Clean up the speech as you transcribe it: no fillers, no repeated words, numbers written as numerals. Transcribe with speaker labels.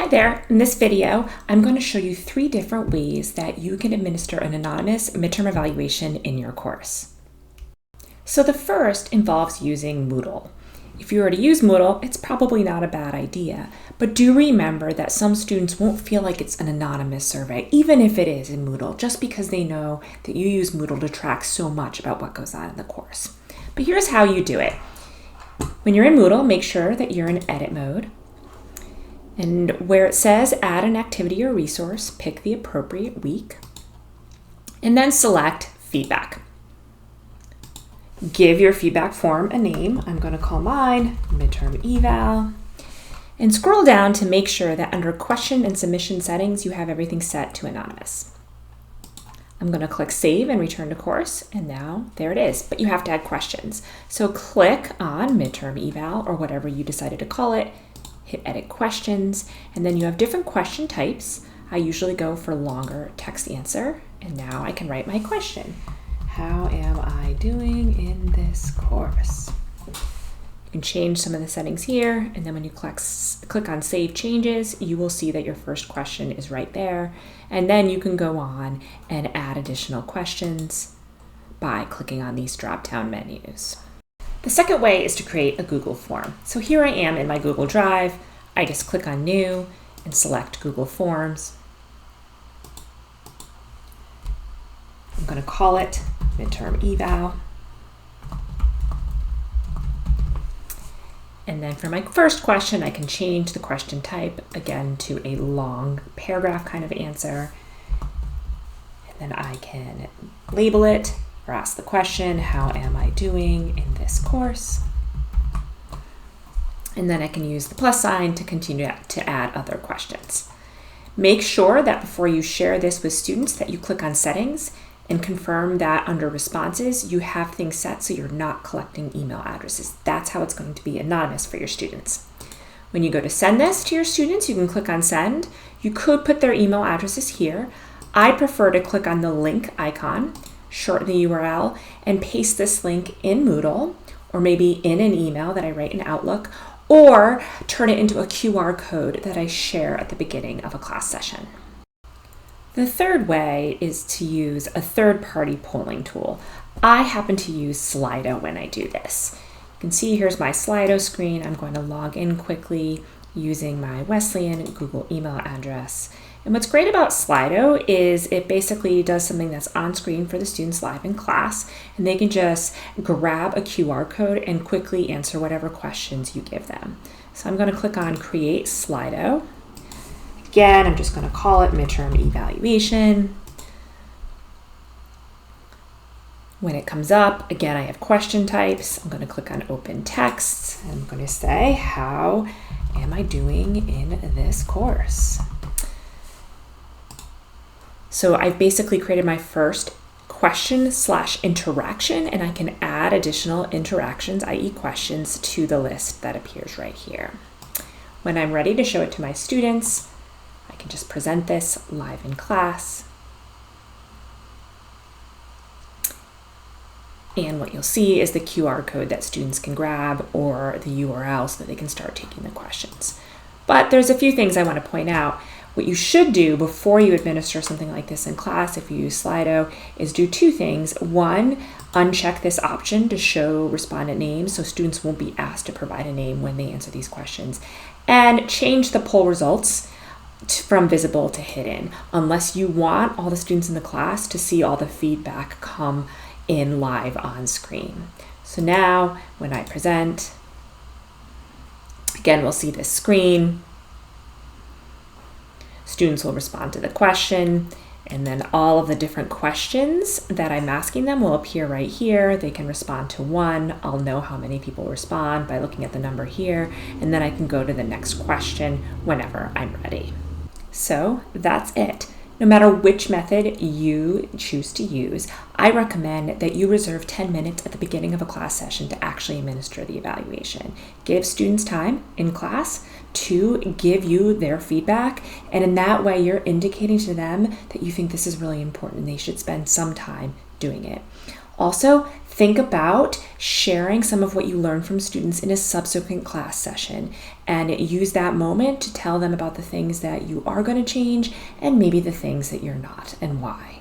Speaker 1: Hi there. In this video, I'm going to show you 3 different ways that you can administer an anonymous midterm evaluation in your course. So the first involves using Moodle. If you already use Moodle, it's probably not a bad idea, but do remember that some students won't feel like it's an anonymous survey, even if it is in Moodle, just because they know that you use Moodle to track so much about what goes on in the course. But here's how you do it. When you're in Moodle, make sure that you're in edit mode. And where it says add an activity or resource, pick the appropriate week, and then select feedback. Give your feedback form a name. I'm going to call mine Midterm Eval. And scroll down to make sure that under question and submission settings, you have everything set to anonymous. I'm going to click save and return to course, and now there it is, but you have to add questions. So click on Midterm Eval or whatever you decided to call it, hit edit questions, and then you have different question types. I usually go for longer text answer, and now I can write my question. How am I doing in this course? You can change some of the settings here, and then when you click on Save Changes, you will see that your first question is right there, and then you can go on and add additional questions by clicking on these drop-down menus. The second way is to create a Google form. So here I am in my Google Drive. I just click on New and select Google Forms. I'm going to call it Midterm Eval. And then for my first question, I can change the question type again to a long paragraph kind of answer. And then I can label it or ask the question, how am I doing in this course? And then I can use the plus sign to continue to add other questions. Make sure that before you share this with students that you click on settings and confirm that under responses, you have things set so you're not collecting email addresses. That's how it's going to be anonymous for your students. When you go to send this to your students, you can click on send. You could put their email addresses here. I prefer to click on the link icon, shorten the URL, and paste this link in Moodle, or maybe in an email that I write in Outlook, or turn it into a QR code that I share at the beginning of a class session. The third way is to use a third-party polling tool. I happen to use Slido when I do this. You can see here's my Slido screen. I'm going to log in quickly using my Wesleyan Google email address. And what's great about Slido is it basically does something that's on screen for the students live in class, and they can just grab a QR code and quickly answer whatever questions you give them. So I'm going to click on Create Slido. Again, I'm just going to call it Midterm Evaluation. When it comes up, again, I have question types. I'm going to click on Open Text, and I'm going to say, how am I doing in this course? So I've basically created my first question/interaction, and I can add additional interactions, i.e. questions, to the list that appears right here. When I'm ready to show it to my students, I can just present this live in class. And what you'll see is the QR code that students can grab or the URL so that they can start taking the questions. But there's a few things I want to point out. What you should do before you administer something like this in class, if you use Slido, is do 2 things. 1, uncheck this option to show respondent names so students won't be asked to provide a name when they answer these questions. And change the poll results from visible to hidden, unless you want all the students in the class to see all the feedback come in live on screen. So now when I present, again, we'll see this screen. Students will respond to the question, and then all of the different questions that I'm asking them will appear right here. They can respond to one. I'll know how many people respond by looking at the number here, and then I can go to the next question whenever I'm ready. So that's it. No matter which method you choose to use, I recommend that you reserve 10 minutes at the beginning of a class session to actually administer the evaluation. Give students time in class to give you their feedback, and in that way you're indicating to them that you think this is really important and they should spend some time doing it. Also, Think about sharing some of what you learned from students in a subsequent class session, and use that moment to tell them about the things that you are going to change and maybe the things that you're not, and why.